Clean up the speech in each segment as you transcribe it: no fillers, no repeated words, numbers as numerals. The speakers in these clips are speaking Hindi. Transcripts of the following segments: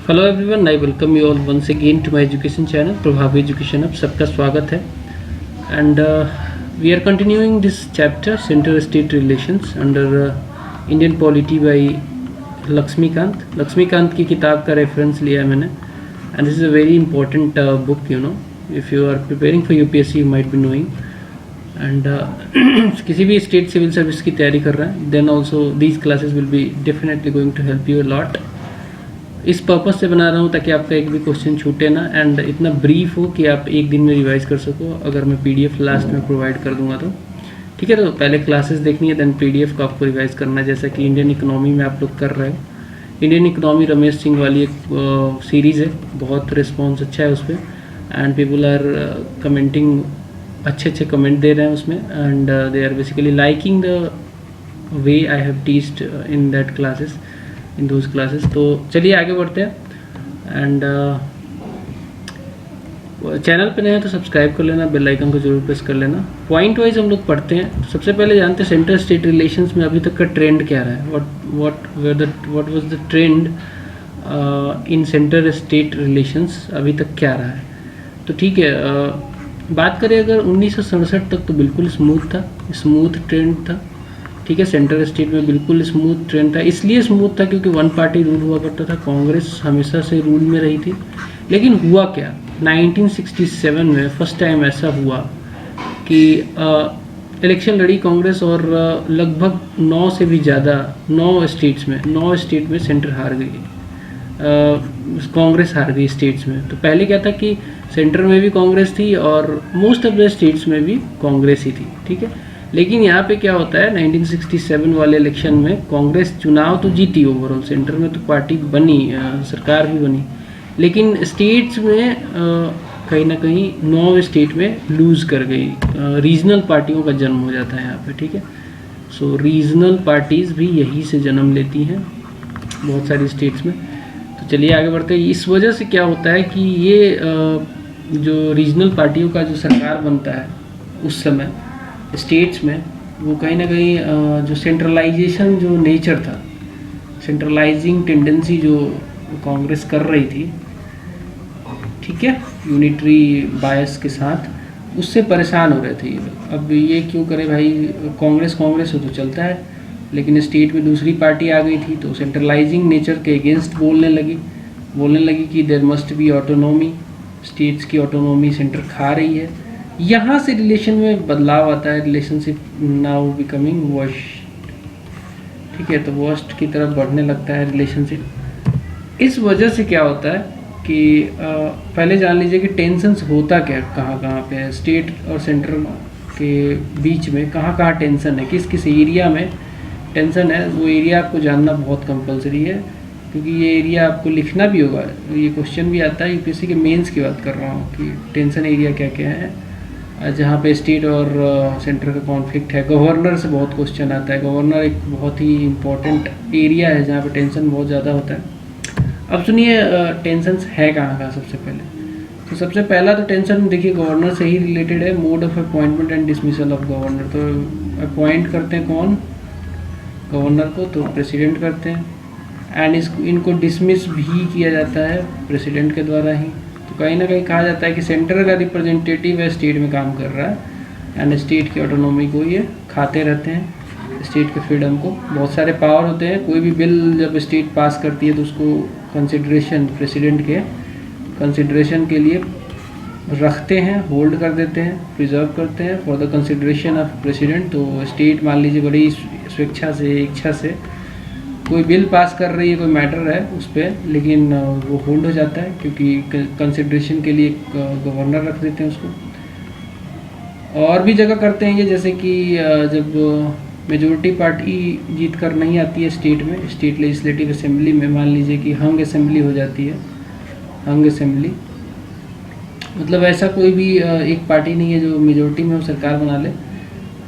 Hello everyone, I welcome you all once again to my education channel Prabhavi education. अब सबका स्वागत है and we are continuing this chapter centre state relations under Indian polity by Laxmikanth की किताब का रेफरेंस लिया है मैंने and this is a very important book. You know, if you are preparing for UPSC you might be knowing and किसी भी स्टेट सिविल सर्विस की तैयारी कर रहे हैं then also these classes will be definitely going to help you a lot. इस पर्पज़ से बना रहा हूँ ताकि आपका एक भी क्वेश्चन छूटे ना एंड इतना ब्रीफ हो कि आप एक दिन में रिवाइज कर सको। अगर मैं पीडीएफ लास्ट में प्रोवाइड कर दूंगा तो ठीक है। तो पहले क्लासेस देखनी है देन पीडीएफ को आपको रिवाइज करना है, जैसा कि इंडियन इकोनॉमी में आप लोग कर रहे हो। इंडियन इकोनॉमी रमेश सिंह वाली एक सीरीज़ है, बहुत रिस्पॉन्स अच्छा है उस पर एंड पीपल आर कमेंटिंग, अच्छे कमेंट दे रहे हैं उसमें and they are basically liking the way I have teached in that classes in those classes. तो चलिए आगे बढ़ते हैं एंड चैनल पे नए हैं तो सब्सक्राइब कर लेना, बेल आइकन को जरूर प्रेस कर लेना। पॉइंट वाइज हम लोग पढ़ते हैं। सबसे पहले जानते हैं सेंटर स्टेट रिलेशंस में अभी तक का ट्रेंड क्या रहा है, what was the trend in centre state relations अभी तक क्या रहा है। तो ठीक है, बात करें अगर 1967 तक तो बिल्कुल स्मूथ ट्रेंड था। ठीक है, सेंट्रल स्टेट में बिल्कुल स्मूथ ट्रेंड था। इसलिए स्मूथ था क्योंकि वन पार्टी रूल हुआ करता था, कांग्रेस हमेशा से रूल में रही थी। लेकिन हुआ क्या, 1967 में फर्स्ट टाइम ऐसा हुआ कि इलेक्शन लड़ी कांग्रेस और लगभग 9 से भी ज़्यादा 9 स्टेट में सेंटर हार गई, कांग्रेस हार गई स्टेट्स में। तो पहले क्या था कि सेंटर में भी कांग्रेस थी और मोस्ट ऑफ द स्टेट्स में भी कांग्रेस ही थी। ठीक है, लेकिन यहाँ पे क्या होता है, 1967 वाले इलेक्शन में कांग्रेस चुनाव तो जीती ओवरऑल, सेंटर में तो पार्टी बनी, सरकार भी बनी, लेकिन स्टेट्स में कहीं ना कहीं 9 स्टेट में लूज़ कर गई। रीजनल पार्टियों का जन्म हो जाता है यहाँ पे। ठीक है, सो रीजनल पार्टीज़ भी यहीं से जन्म लेती हैं बहुत सारी स्टेट्स में। तो चलिए आगे बढ़ते हैं। इस वजह से क्या होता है कि ये जो रीजनल पार्टियों का जो सरकार बनता है उस समय स्टेट्स में, वो कहीं ना कहीं जो सेंट्रलाइजेशन जो नेचर था, सेंट्रलाइजिंग टेंडेंसी जो कांग्रेस कर रही थी, ठीक है, यूनिटरी बायस के साथ, उससे परेशान हो रहे थे ये लोग। अब ये क्यों करे भाई, कांग्रेस हो तो चलता है, लेकिन स्टेट में दूसरी पार्टी आ गई थी तो सेंट्रलाइजिंग नेचर के अगेंस्ट बोलने लगी कि there must be autonomy, states की ऑटोनॉमी सेंटर खा रही है। यहाँ से रिलेशन में बदलाव आता है, रिलेशनशिप नाउ बिकमिंग वर्स्ट। ठीक है, तो वर्स्ट की तरफ बढ़ने लगता है रिलेशनशिप। इस वजह से क्या होता है कि पहले जान लीजिए कि टेंशन्स होता क्या, कहाँ पे है स्टेट और सेंटर के बीच में, कहाँ टेंशन है, किस एरिया में टेंशन है। वो एरिया आपको जानना बहुत कंपलसरी है, क्योंकि ये एरिया आपको लिखना भी होगा। ये क्वेश्चन भी आता है यूपीएससी के मेंस की बात कर रहा हूँ कि टेंशन एरिया क्या क्या है, जहाँ पे स्टेट और सेंटर का कॉन्फ्लिक्ट है। गवर्नर से बहुत क्वेश्चन आता है, गवर्नर एक बहुत ही इम्पोर्टेंट एरिया है जहाँ पे टेंशन बहुत ज़्यादा होता है। अब सुनिए टेंशन्स है कहाँ सबसे पहले। तो सबसे पहला तो टेंशन देखिए गवर्नर से ही रिलेटेड है, mode of appointment and dismissal of governor. तो अपॉइंट करते हैं कौन, गवर्नर को, तो प्रेसिडेंट करते हैं एंड इनको डिसमिस भी किया जाता है प्रेसिडेंट के द्वारा ही। तो कहीं ना कहीं कहा जाता है कि सेंटर का रिप्रेजेंटेटिव है, स्टेट में काम कर रहा है एंड स्टेट की ऑटोनॉमी को ये खाते रहते हैं, स्टेट के फ्रीडम को। बहुत सारे पावर होते हैं, कोई भी बिल जब स्टेट पास करती है तो उसको कंसिडरेशन, प्रेसिडेंट के कंसिडरेशन के लिए रखते हैं, होल्ड कर देते हैं, प्रिजर्व करते हैं for the consideration of president. तो स्टेट मान लीजिए बड़ी स्वेच्छा से, इच्छा से कोई बिल पास कर रही है, कोई मैटर है उस पर, लेकिन वो होल्ड हो जाता है क्योंकि कंसिडरेशन के लिए गवर्नर रख देते हैं उसको। और भी जगह करते हैं ये, जैसे कि जब मेजॉरिटी पार्टी जीत कर नहीं आती है स्टेट में, स्टेट लेजिस्लेटिव असेंबली में, मान लीजिए कि हंग असेंबली हो जाती है, हंग असेंबली मतलब ऐसा कोई भी एक पार्टी नहीं है जो मेजॉरिटी में वो सरकार बना ले,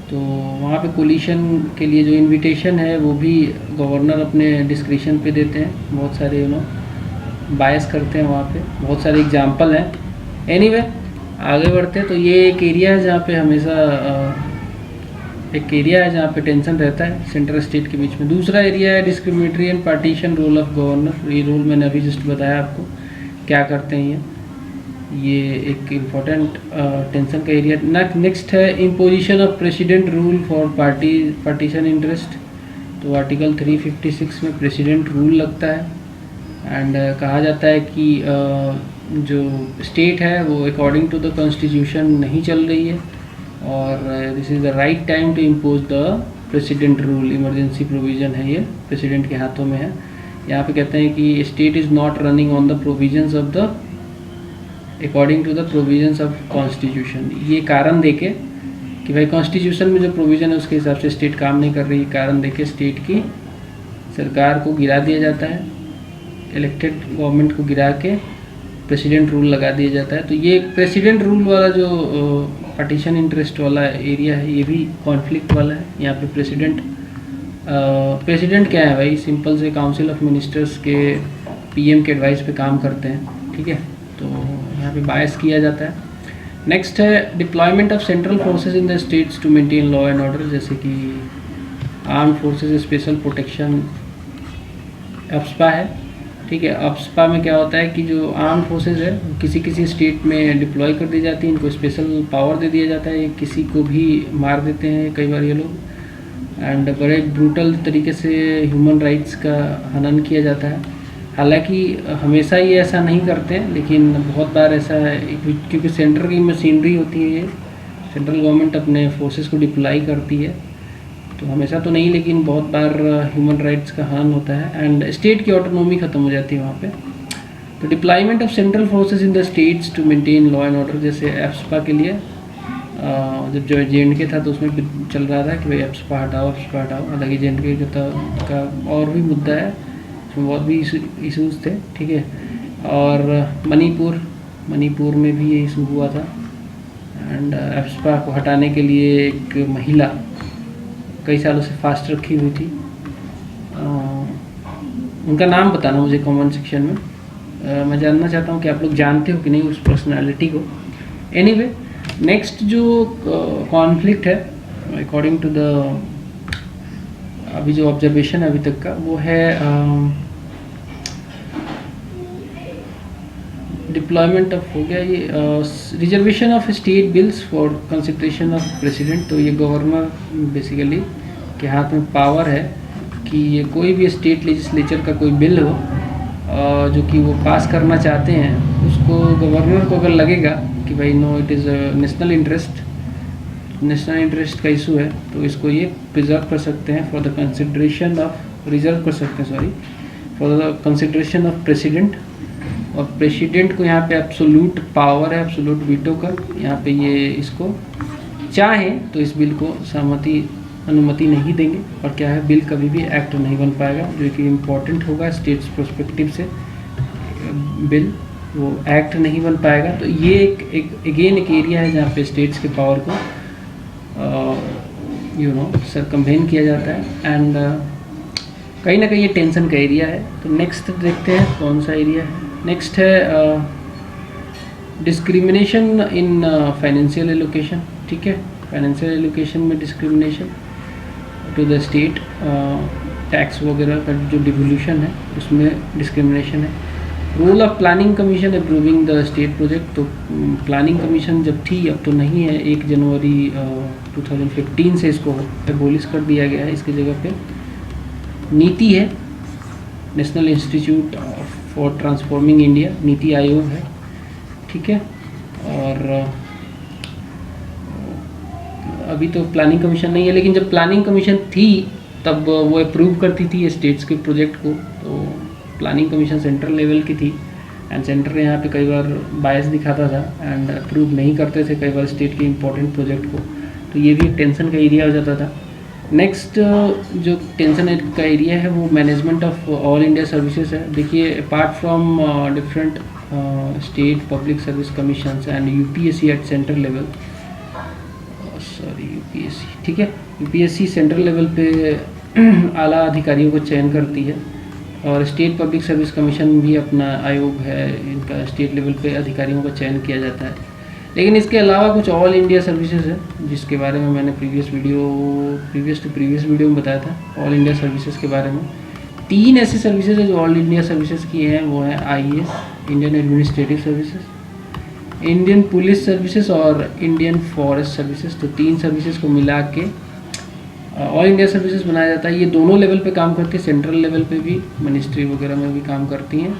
तो वहाँ पे कोलिशन के लिए जो इनविटेशन है वो भी गवर्नर अपने डिस्क्रिशन पे देते हैं। बहुत सारे बायस करते हैं वहाँ पे, बहुत सारे एग्जाम्पल हैं। एनीवे आगे बढ़ते हैं। तो ये एक एरिया है जहाँ पे हमेशा एक एरिया है जहाँ पे टेंशन रहता है सेंट्रल स्टेट के बीच में। दूसरा एरिया है discriminatory and partition role of governor. ये रोल मैंने अभी जस्ट बताया आपको क्या करते हैं ये एक इम्पोर्टेंट टेंशन का एरिया। नेक्स्ट है imposition of president rule for partition interest. तो आर्टिकल 356 में प्रेसिडेंट रूल लगता है एंड कहा जाता है कि जो स्टेट है वो अकॉर्डिंग टू द कॉन्स्टिट्यूशन नहीं चल रही है और this is the right time to impose the president rule. Emergency provision है, ये प्रेसिडेंट के हाथों में है। यहाँ पे कहते हैं कि state is not running on the provisions of the according to the provisions of constitution. ये कारण देके कि भाई कॉन्स्टिट्यूशन में जो प्रोविज़न है उसके हिसाब से स्टेट काम नहीं कर रही, कारण देके स्टेट की सरकार को गिरा दिया जाता है, इलेक्टेड गवर्नमेंट को गिरा के प्रेसिडेंट रूल लगा दिया जाता है। तो ये प्रेसिडेंट रूल वाला जो पार्टीशन इंटरेस्ट वाला एरिया है ये भी कॉन्फ्लिक्ट वाला है। यहाँ पे प्रेसिडेंट क्या है भाई, सिंपल से काउंसिल ऑफ मिनिस्टर्स के पीएम के एडवाइस पे काम करते हैं, ठीक है। तो यहाँ पे बायस किया जाता है। नेक्स्ट है deployment of central forces in the states to maintain law and order, जैसे कि arm forces special protection AFSPA है, ठीक है। अप्सपा में क्या होता है कि जो आर्म फोर्सेस है किसी किसी स्टेट में डिप्लॉय कर दी जाती है, इनको स्पेशल पावर दे दिया जाता है, किसी को भी मार देते हैं कई बार ये लोग एंड बड़े ब्रूटल तरीके से ह्यूमन राइट्स का हनन किया जाता है। हालांकि हमेशा ये ऐसा नहीं करते हैं, लेकिन बहुत बार ऐसा है क्योंकि सेंटर की मशीनरी होती है, सेंट्रल गवर्नमेंट अपने फोर्सेस को डिप्लॉय करती है, तो हमेशा तो नहीं लेकिन बहुत बार ह्यूमन राइट्स का हनन होता है एंड स्टेट की ऑटोनॉमी ख़त्म हो जाती है वहाँ पे। तो deployment of central forces in the states to maintain law and order, जैसे एप्सपा के लिए जब जो JNK था तो उसमें चल रहा था कि भाई एप्सपा हटाओ, एप्सपा हटाओ। हालांकि JNK का और भी मुद्दा है, उसमें बहुत भी इशूज़ थे, ठीक है। और मणिपुर में भी ये इशू हुआ था एंड एप्सपा को हटाने के लिए एक महिला कई सालों से फास्ट रखी हुई थी, उनका नाम बताना मुझे कमेंट सेक्शन में। मैं जानना चाहता हूँ कि आप लोग जानते हो कि नहीं उस पर्सनालिटी को। एनीवे, नेक्स्ट जो कॉन्फ्लिक्ट है अकॉर्डिंग टू द अभी जो ऑब्जर्वेशन है अभी तक का, वो है डिप्लॉयमेंट ऑफ हो गया ये reservation of state bills for consideration of president. तो ये गवर्नर बेसिकली के हाथ में पावर है कि ये कोई भी स्टेट लेजिस्लेचर का कोई बिल हो जो कि वो पास करना चाहते हैं, उसको गवर्नर को अगर लगेगा कि भाई no it is national interest का इशू है, तो इसको ये प्रिजर्व कर सकते हैं for the consideration of for the consideration of president. और प्रेसिडेंट को यहाँ पे एब्सोल्यूट पावर है, एब्सोल्यूट वीटो का। यहाँ पे ये इसको चाहे तो इस बिल को अनुमति नहीं देंगे और क्या है, बिल कभी भी एक्ट नहीं बन पाएगा, जो कि इम्पोर्टेंट होगा स्टेट्स पर्सपेक्टिव से। बिल वो एक्ट नहीं बन पाएगा। तो ये एक एरिया है जहाँ पे स्टेट्स के पावर को सरकमवेंट किया जाता है एंड कहीं ना कहीं ये टेंशन का एरिया है। तो नेक्स्ट देखते हैं कौन सा एरिया है। नेक्स्ट है डिस्क्रिमिनेशन इन फाइनेंशियल एलोकेशन, ठीक है। फाइनेंशियल एलोकेशन में discrimination to the state, tax वगैरह का जो डिवोल्यूशन है उसमें डिस्क्रिमिनेशन है। Role of planning commission approving the state project. तो प्लानिंग कमीशन जब थी, अब तो नहीं है, 1 जनवरी 2015 से इसको एबोलिश कर दिया गया है। इसकी जगह पे नीति है, national institute for transforming India, NITI Aayog है, ठीक है। और अभी तो प्लानिंग कमीशन नहीं है, लेकिन जब प्लानिंग कमीशन थी तब वो अप्रूव करती थी स्टेट्स के प्रोजेक्ट को। तो प्लानिंग कमीशन सेंट्रल लेवल की थी एंड सेंटर यहाँ पे कई बार बायस दिखाता था एंड अप्रूव नहीं करते थे कई बार स्टेट के इम्पोर्टेंट प्रोजेक्ट को। तो ये भी एक टेंशन का एरिया हो जाता था। नेक्स्ट जो टेंशन का एरिया है वो management of all India services है। देखिए, apart from different state public service commissions and UPSC at central level, UPSC, ठीक है। UPSC सेंट्रल लेवल पे आला अधिकारियों को चयन करती है और स्टेट पब्लिक सर्विस कमीशन भी अपना आयोग है, इनका स्टेट लेवल पे अधिकारियों का चयन किया जाता है। लेकिन इसके अलावा कुछ ऑल इंडिया सर्विसेज है जिसके बारे में मैंने प्रीवियस वीडियो में बताया था। ऑल इंडिया सर्विसेज के बारे में 3 ऐसी सर्विसेज है जो ऑल इंडिया सर्विसेज की हैं, वो है IAS, Indian administrative services, Indian police services और इंडियन फॉरेस्ट सर्विसेज। तो 3 सर्विसेज को मिला के ऑल इंडिया सर्विसेज बनाया जाता है। ये दोनों लेवल पे काम करती है, सेंट्रल लेवल पे भी, मिनिस्ट्री वगैरह में भी काम करती हैं,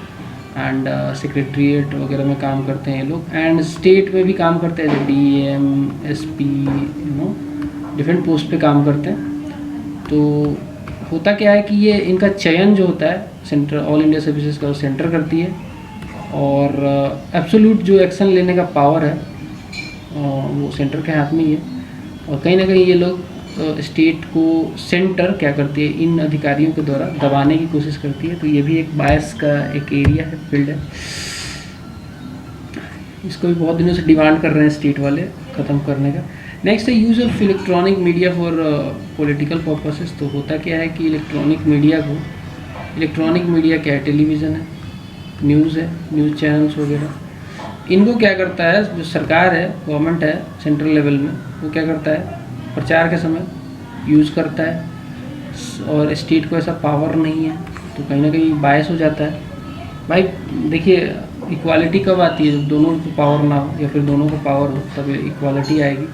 एंड सेक्रेटरीट वगैरह में काम करते हैं ये लोग, एंड स्टेट में भी काम करते हैं, जैसे DAM, SP, डिफरेंट पोस्ट पे काम करते हैं। तो होता क्या है कि ये इनका चयन जो होता है सेंटर ऑल इंडिया सर्विसेज का, सेंटर करती है, और एब्सोल्यूट जो एक्शन लेने का पावर है वो सेंटर के हाथ में ही है। और कहीं ना कहीं ये लोग स्टेट को सेंटर क्या करती है, इन अधिकारियों के द्वारा दबाने की कोशिश करती है। तो ये भी एक बायस का एक एरिया है, फील्ड है। इसको भी बहुत दिनों से डिमांड कर रहे हैं स्टेट वाले ख़त्म करने का। नेक्स्ट है use of electronic media for political purposes. तो होता क्या है कि इलेक्ट्रॉनिक मीडिया क्या है, टेलीविज़न है, न्यूज़ है, न्यूज़ चैनल्स वगैरह, इनको क्या करता है जो सरकार है, गवर्नमेंट है सेंट्रल लेवल में, वो क्या करता है प्रचार के समय यूज़ करता है, और स्टेट को ऐसा पावर नहीं है, तो कहीं ना कहीं बायस हो जाता है। भाई देखिए, इक्वालिटी कब आती है, जब दोनों को पावर ना हो या फिर दोनों को पावर हो, तब इक्वालिटी आएगी।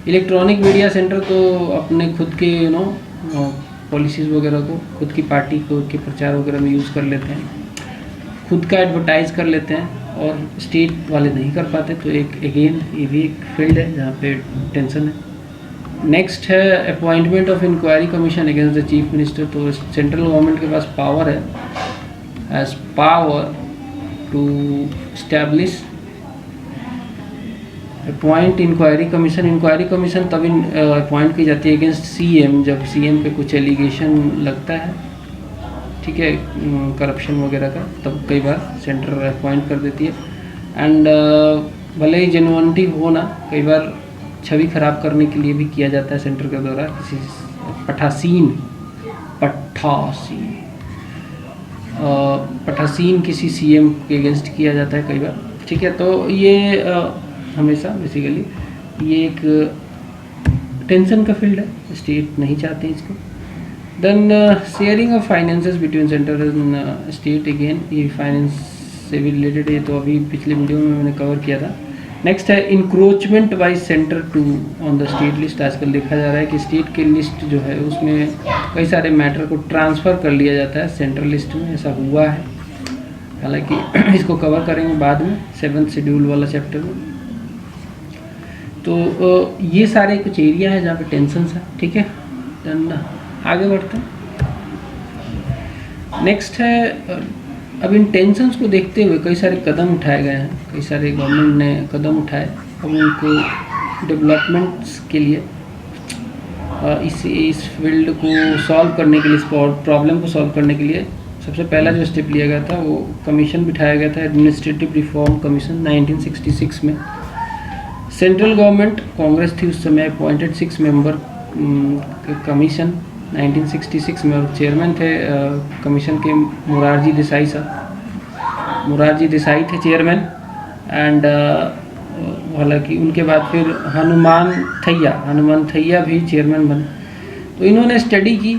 इलेक्ट्रॉनिक मीडिया सेंटर तो अपने खुद के पॉलिसीज़ वगैरह को खुद की पार्टी को के प्रचार वगैरह में यूज़ कर लेते हैं, खुद का एडवर्टाइज कर लेते हैं, और स्टेट वाले नहीं कर पाते। तो एक अगेन ये भी एक फील्ड है जहाँ पे टेंशन है। नेक्स्ट है appointment of inquiry commission against the chief minister. तो सेंट्रल गवर्नमेंट के पास पावर है, has power to establish appoint inquiry commission. Inquiry commission तभी अपॉइंट की जाती है अगेंस्ट CM, जब CM पे कुछ एलिगेशन लगता है, ठीक है, करप्शन वगैरह का, तब कई बार सेंटर अपॉइंट कर देती है। एंड भले ही जेन्युइनिटी हो ना, कई बार छवि खराब करने के लिए भी किया जाता है सेंटर के द्वारा, किसी पठासीन किसी CM के अगेंस्ट किया जाता है कई बार, ठीक है। तो ये हमेशा बेसिकली ये एक टेंशन का फील्ड है, स्टेट नहीं चाहते इसको। Then sharing of finances between centre and state, again ये फाइनेंस से भी रिलेटेड है, तो अभी पिछले वीडियो में मैंने कवर किया था। नेक्स्ट है encroachment by centre to on the state list. आजकल देखा जा रहा है कि स्टेट की लिस्ट जो है उसमें कई सारे मैटर को ट्रांसफ़र कर लिया जाता है सेंट्रल लिस्ट में, ऐसा हुआ है। हालांकि इसको कवर करेंगे बाद में 7th शेड्यूल वाला चैप्टर में। तो ये सारे कुछ एरिया है जहाँ पे टेंशन है, ठीक है। देन आगे बढ़ते हैं। नेक्स्ट है, अब इन टेंशन्स को देखते हुए कई सारे कदम उठाए गए हैं, कई सारे गवर्नमेंट ने कदम उठाए। अब उनको डेवलपमेंट्स के लिए इस फील्ड को सॉल्व करने के लिए, इस प्रॉब्लम को सॉल्व करने के लिए सबसे पहला जो स्टेप लिया गया था वो कमीशन बिठाया गया था, एडमिनिस्ट्रेटिव रिफॉर्म कमीशन 1966 में। सेंट्रल गवर्नमेंट कांग्रेस थी उस समय, अपॉइंटेड 6 मेंबर कमीशन 1966 में, और चेयरमैन थे कमीशन के मोरारजी देसाई साहब। मोरारजी देसाई थे चेयरमैन, एंड हालांकि उनके बाद फिर हनुमान थैया भी चेयरमैन बने। तो इन्होंने स्टडी की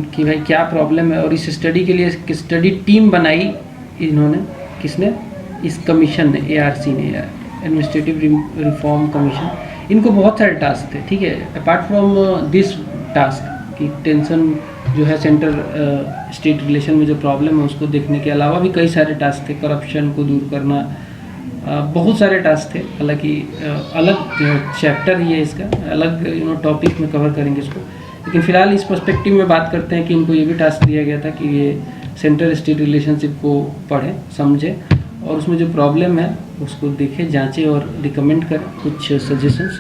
कि भाई क्या प्रॉब्लम है, और इस स्टडी के लिए स्टडी टीम बनाई इन्होंने, किसने, इस कमीशन ने, ARC ने, एडमिनिस्ट्रेटिव रिफॉर्म कमीशन। इनको बहुत सारे टास्क थे, ठीक है, अपार्ट फ्रॉम दिस टास्क की टेंशन जो है सेंटर स्टेट रिलेशन में जो प्रॉब्लम है उसको देखने के अलावा भी कई सारे टास्क थे, करप्शन को दूर करना, बहुत सारे टास्क थे। हालांकि अलग चैप्टर ही है इसका, अलग टॉपिक में कवर करेंगे इसको, लेकिन फ़िलहाल इस पर्सपेक्टिव में बात करते हैं कि इनको ये भी टास्क दिया गया था कि ये सेंटर स्टेट रिलेशनशिप को पढ़ें, समझें, और उसमें जो प्रॉब्लम है उसको देखें, जांचें और रिकमेंड करें कुछ सजेशंस।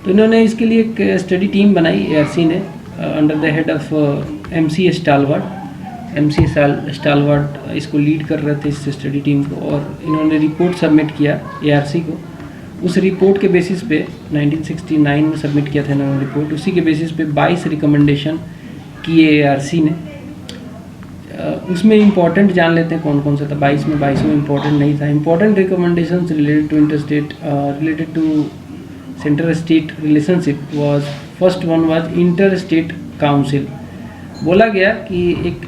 तो इन्होंने इसके लिए एक स्टडी टीम बनाई ARC ने, under the head of MC स्टालवर्ट इसको लीड कर रहे थे, इस स्टडी टीम को, और इन्होंने रिपोर्ट सबमिट किया ARC को। उस रिपोर्ट के बेसिस पे 1969 में सबमिट किया था इन्होंने रिपोर्ट, उसी के बेसिस पे 22 रिकमेंडेशन किए ARC ने। उसमें इम्पोर्टेंट जान लेते हैं कौन कौन सा था। 22 में इम्पोर्टेंट नहीं था। Important recommendations related to interstate related to centre state relationship was, first one was inter state council. बोला गया कि एक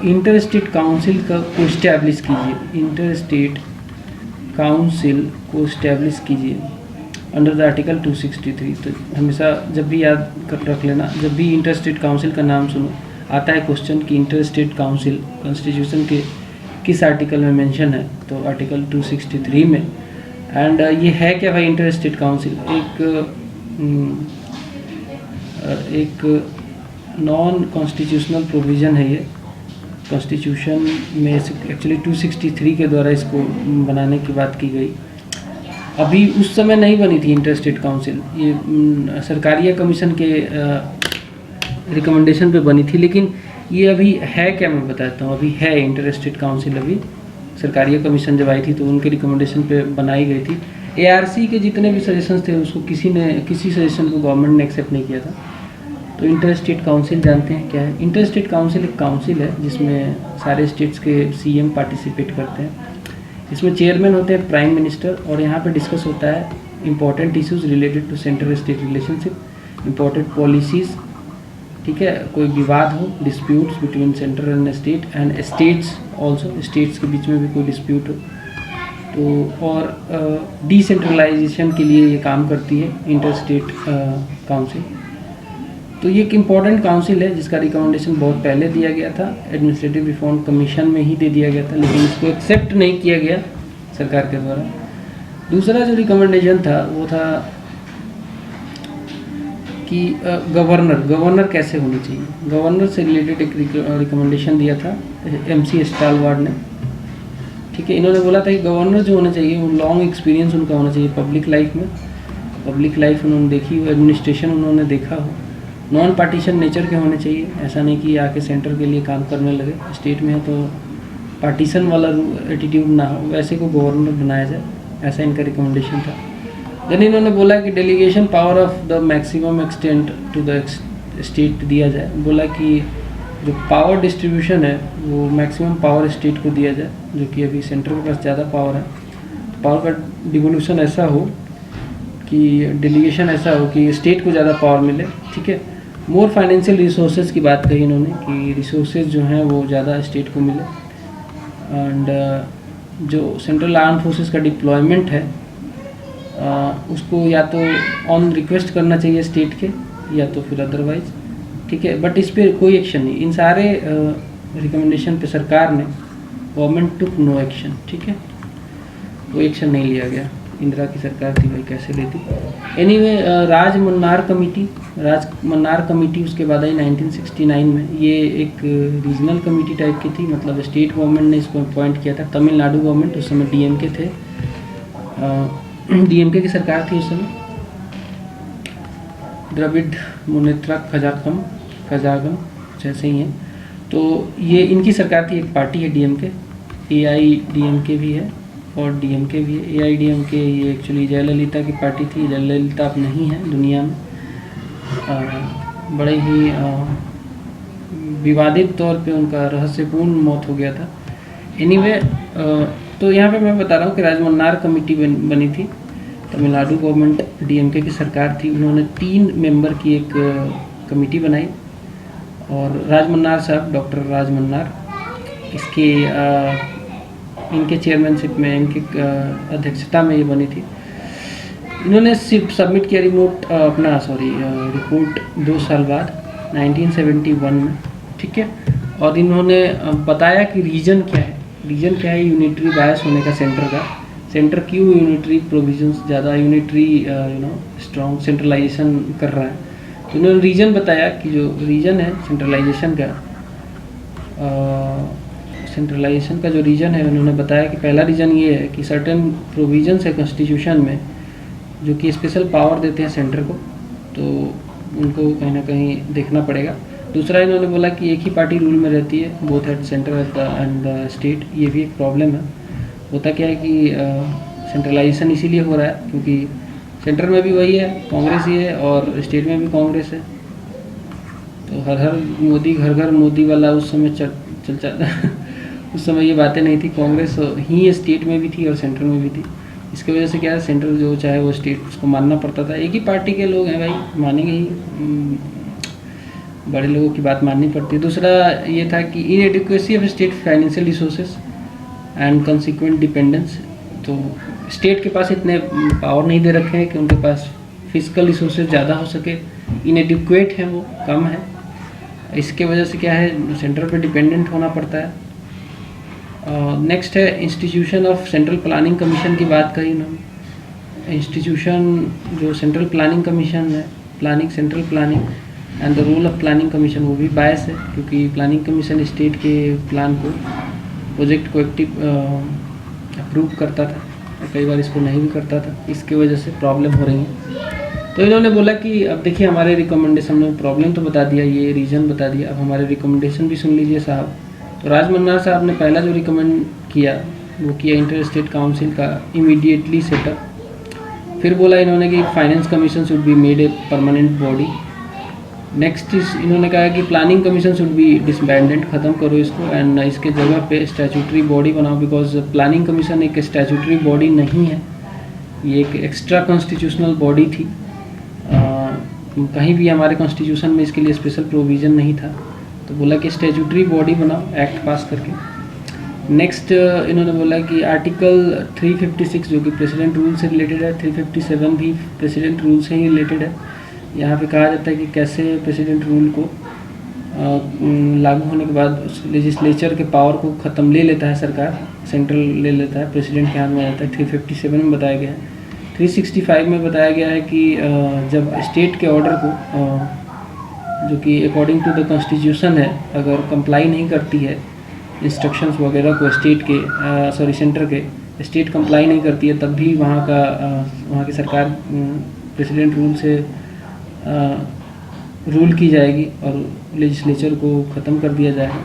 इंटर स्टेट काउंसिल को इस्टेब्लिश कीजिए, इंटर स्टेट काउंसिल को इस्टेब्लिश कीजिए अंडर द आर्टिकल 263। तो हमेशा जब भी याद कर रख लेना, जब भी इंटर स्टेट काउंसिल का नाम सुनो आता है क्वेश्चन कि इंटर स्टेट काउंसिल कॉन्स्टिट्यूशन के किस आर्टिकल में मेंशन है, तो आर्टिकल 263 में। एंड ये है क्या भाई इंटर स्टेट काउंसिल? एक नॉन कॉन्स्टिट्यूशनल प्रोविज़न है ये कॉन्स्टिट्यूशन में। एक्चुअली 263 के द्वारा इसको बनाने की बात की गई। अभी उस समय नहीं बनी थी इंटर स्टेट काउंसिल, ये सरकारिया कमीशन के रिकमेंडेशन पे बनी थी। लेकिन ये अभी है क्या, मैं बताता हूँ। अभी है इंटर स्टेट काउंसिल, अभी सरकारिया कमीशन जब आई थी तो उनके रिकमेंडेशन पे बनाई गई थी। ARC के जितने भी सजेशंस थे उसको किसी सजेशन को गवर्नमेंट ने एक्सेप्ट नहीं किया था। तो इंटर स्टेट काउंसिल जानते हैं क्या है? इंटर स्टेट काउंसिल एक काउंसिल है जिसमें सारे स्टेट्स के CM पार्टिसिपेट करते हैं। इसमें चेयरमैन होते हैं प्राइम मिनिस्टर, और यहाँ पे डिस्कस होता है important issues related to centre state relationship, important policies, ठीक है, कोई विवाद हो, disputes between centre and states also, states के बीच में भी कोई डिस्प्यूट हो तो, और डिसेंट्रलाइजेशन के लिए ये काम करती है इंटर स्टेट काउंसिल। तो ये एक इम्पॉर्टेंट काउंसिल है जिसका रिकमेंडेशन बहुत पहले दिया गया था, एडमिनिस्ट्रेटिव रिफॉर्म कमीशन में ही दे दिया गया था, लेकिन इसको एक्सेप्ट नहीं किया गया सरकार के द्वारा। दूसरा जो रिकमेंडेशन था वो था कि गवर्नर कैसे होनी चाहिए। गवर्नर से रिलेटेड एक रिकमेंडेशन दिया था MC स्टालवार्ड ने, ठीक है। इन्होंने बोला था कि गवर्नर जो होना चाहिए वो लॉन्ग एक्सपीरियंस उनका होना चाहिए पब्लिक लाइफ में, पब्लिक लाइफ उन्होंने देखी हो, एडमिनिस्ट्रेशन उन्होंने देखा हो, नॉन पार्टीशन नेचर के होने चाहिए। ऐसा नहीं कि आके सेंटर के लिए काम करने लगे, स्टेट में है तो पार्टीशन वाला एटीट्यूड ना हो, वैसे को गवर्नर बनाया जाए, ऐसा इनका रिकमेंडेशन था। देन इन्होंने बोला कि delegation power of the maximum extent to the state दिया जाए। बोला कि जो पावर डिस्ट्रीब्यूशन है वो मैक्सिमम पावर स्टेट को दिया जाए, जो कि अभी सेंटर के पास ज़्यादा पावर है। पावर का डिवोल्यूशन ऐसा हो कि डेलीगेशन ऐसा हो कि स्टेट को ज़्यादा पावर मिले, ठीक है। मोर फाइनेंशियल रिसोर्सेज की बात कही इन्होंने कि रिसोर्सेज जो हैं वो ज़्यादा स्टेट को मिले। एंड जो सेंट्रल आर्म फोर्सेस का डिप्लॉयमेंट है उसको या तो ऑन रिक्वेस्ट करना चाहिए स्टेट के, या तो फिर अदरवाइज, ठीक है। बट इस पर कोई एक्शन नहीं, इन सारे रिकमेंडेशन पे सरकार ने, गवर्नमेंट टुक नो एक्शन, ठीक है, कोई एक्शन नहीं लिया गया। इंदिरा की सरकार थी भाई, कैसे लेती। एनीवे राजमन्नार कमेटी उसके बाद आई 1969 में। ये एक रीजनल कमेटी टाइप की थी, मतलब स्टेट गवर्नमेंट ने इसको अपॉइंट किया था। तमिलनाडु गवर्नमेंट, उस समय DMK थे, DMK की सरकार थी उस समय, द्रविड़ मुनेत्र कजागम जैसे ही हैं। तो ये इनकी सरकार थी, एक पार्टी है DMK, AIDMK भी है और DMK भी है। AIDMK ये एक्चुअली जयललिता की पार्टी थी, जयललिता अब नहीं है दुनिया में। बड़े ही विवादित तौर पे उनका रहस्यपूर्ण मौत हो गया था। एनीवे तो यहाँ पे मैं बता रहा हूँ कि राजमन्नार कमेटी बनी थी, तमिलनाडु गवर्नमेंट DMK की सरकार थी, उन्होंने 3 मेंबर की एक कमेटी बनाई, और राजमन्नार साहब, डॉक्टर राजमन्नार, इसके इनके चेयरमैनशिप में, इनके अध्यक्षता में ये बनी थी। इन्होंने सिर्फ सबमिट किया रिपोर्ट 2 साल बाद 1971 में, ठीक है। और इन्होंने बताया कि रीजन क्या है यूनिटरी बायस होने का सेंटर का। सेंटर क्यों यूनिटरी प्रोविजंस ज़्यादा, यूनिटरी स्ट्रॉन्ग सेंट्रलाइजेशन कर रहा है। तो इन्होंने रीजन बताया कि जो रीजन है सेंट्रलाइजेशन का जो रीजन है, उन्होंने बताया कि पहला रीजन ये है कि सर्टेन प्रोविजंस है कॉन्स्टिट्यूशन में जो कि स्पेशल पावर देते हैं सेंटर को, तो उनको कहीं ना कहीं देखना पड़ेगा। दूसरा इन्होंने बोला कि एक ही पार्टी रूल में रहती है, both at centre and the state. ये भी एक प्रॉब्लम है। होता क्या है कि सेंट्रलाइजेशन इसीलिए हो रहा है क्योंकि सेंटर में भी वही है, कांग्रेस ही है, और स्टेट में भी कांग्रेस है। तो हर घर मोदी वाला उस समय चल उस समय ये बातें नहीं थी। कांग्रेस ही स्टेट में भी थी और सेंटर में भी थी। इसकी वजह से क्या है, सेंट्रल जो चाहे वो स्टेट उसको मानना पड़ता था। एक ही पार्टी के लोग हैं भाई, मानेंगे ही, बड़े लोगों की बात माननी पड़ती है। दूसरा ये था कि inadequacy of state financial resources and consequent dependence. तो स्टेट के पास इतने पावर नहीं दे रखे हैं कि उनके पास फिजिकल रिसोर्सेज ज़्यादा हो सके, इनएडिक्वेट हैं, वो कम है। इसके वजह से क्या है, सेंट्रल पे डिपेंडेंट होना पड़ता है। नेक्स्ट है institution of central planning commission की बात कही उन्होंने। इंस्टीट्यूशन जो सेंट्रल प्लानिंग कमीशन है, planning central planning and the role of planning commission, वो भी बायस है क्योंकि प्लानिंग कमीशन स्टेट के प्लान को, प्रोजेक्ट को अप्रूव करता था, कई बार इसको नहीं भी करता था। इसके वजह से प्रॉब्लम हो रही है। तो इन्होंने बोला कि अब देखिए हमारे रिकमेंडेशन में प्रॉब्लम तो बता दिया, ये रीज़न बता दिया, अब हमारे रिकमेंडेशन भी सुन लीजिए साहब। तो राजमन्नार साहब ने पहला जो रिकमेंड किया वो किया इंटर स्टेट काउंसिल का इमीडिएटली सेटअप। फिर बोला इन्होंने कि finance commission should be made a permanent body. Next इन्होंने कहा कि planning commission should be disbanded, ख़त्म करो इसको, एंड इसके जगह पे स्टैट्यूटरी बॉडी बनाओ, बिकॉज प्लानिंग कमीशन एक स्टैट्यूटरी बॉडी नहीं है, ये एक एक्स्ट्रा कॉन्स्टिट्यूशनल बॉडी थी। कहीं भी हमारे कॉन्स्टिट्यूशन में इसके लिए स्पेशल प्रोविज़न नहीं था। तो बोला कि स्टैट्यूटरी बॉडी बनाओ एक्ट पास करके। नेक्स्ट इन्होंने बोला कि आर्टिकल 356 जो कि प्रेसिडेंट रूल से रिलेटेड है, 357 भी प्रेसिडेंट रूल से ही रिलेटेड है। यहाँ पे कहा जाता है कि कैसे प्रेसिडेंट रूल को लागू होने के बाद लेजिस्लेचर के पावर को ख़त्म ले लेता है सरकार, सेंट्रल ले लेता है, प्रेसिडेंट के हाथ में आ जाता है। 357 में बताया गया है। 365 में बताया गया है कि जब स्टेट के ऑर्डर को जो कि अकॉर्डिंग टू द कॉन्स्टिट्यूशन है, अगर कंप्लाई नहीं करती है इंस्ट्रक्शंस वगैरह को स्टेट के सेंटर के, स्टेट कंप्लाई नहीं करती है, तब भी वहाँ की सरकार प्रेसिडेंट रूल से रूल की जाएगी और लेजिस्लेचर को ख़त्म कर दिया जाएगा।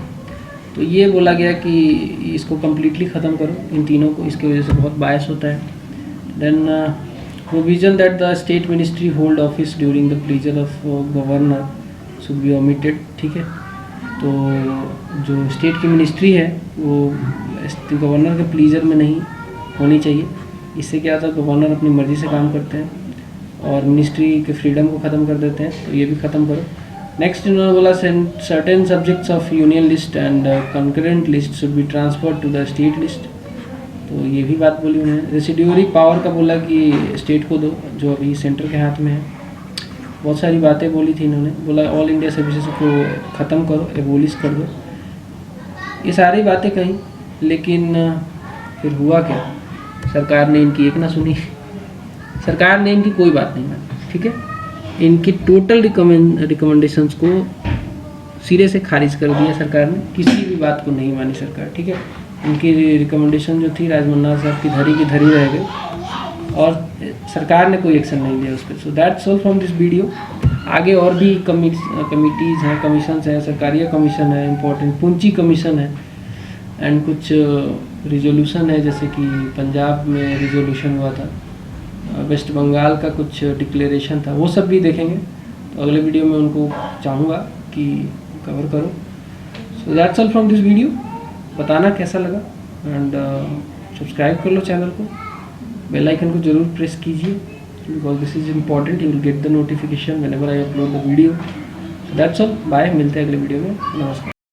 तो ये बोला गया कि इसको कम्प्लीटली ख़त्म करो इन तीनों को, इसकी वजह से बहुत बायस होता है। Then provision that the state ministry hold office during the pleasure of governor should be omitted. ठीक है, तो जो स्टेट की मिनिस्ट्री है वो गवर्नर के प्लीजर में नहीं होनी चाहिए। इससे क्या होता है, गवर्नर अपनी मर्ज़ी से काम करते हैं और मिनिस्ट्री के फ्रीडम को ख़त्म कर देते हैं, तो ये भी ख़त्म करो। नेक्स्ट इन्होंने बोला certain subjects of union list and concurrent list should be transferred to the state list. तो ये भी बात बोली उन्होंने। रेसिड्यूरी पावर का बोला कि स्टेट को दो, जो अभी सेंटर के हाथ में है। बहुत सारी बातें बोली थी इन्होंने। बोला ऑल इंडिया सर्विसेज को ख़त्म करो, एबोलिश कर दो, ये सारी बातें कही। लेकिन फिर हुआ क्या, सरकार ने इनकी एक ना सुनी, सरकार ने इनकी कोई बात नहीं मानी। ठीक है, इनकी टोटल रिकमेंडेशंस को सिरे से खारिज कर दिया सरकार ने, किसी भी बात को नहीं मानी सरकार। ठीक है, इनकी रिकमेंडेशन जो थी राजमन्नार साहब की धरी की धरी रह गई और सरकार ने कोई एक्शन नहीं लिया उस पर। सो that's all from this video. आगे और भी कमिटीज़ हैं, कमीशंस हैं, सरकारिया कमीशन है, इम्पोर्टेंट पूंची कमीशन है, एंड कुछ रिजोल्यूशन है, जैसे कि पंजाब में रिजोल्यूशन हुआ था, वेस्ट बंगाल का कुछ डिक्लेरेशन था, वो सब भी देखेंगे। तो अगले वीडियो में उनको चाहूँगा कि कवर करो। So that's all from this video. बताना कैसा लगा एंड सब्सक्राइब कर लो चैनल को, बेल आइकन को जरूर प्रेस कीजिए, because this is important. You will get the notification whenever I upload the video. That's all, bye, मिलते हैं अगले वीडियो में। नमस्कार।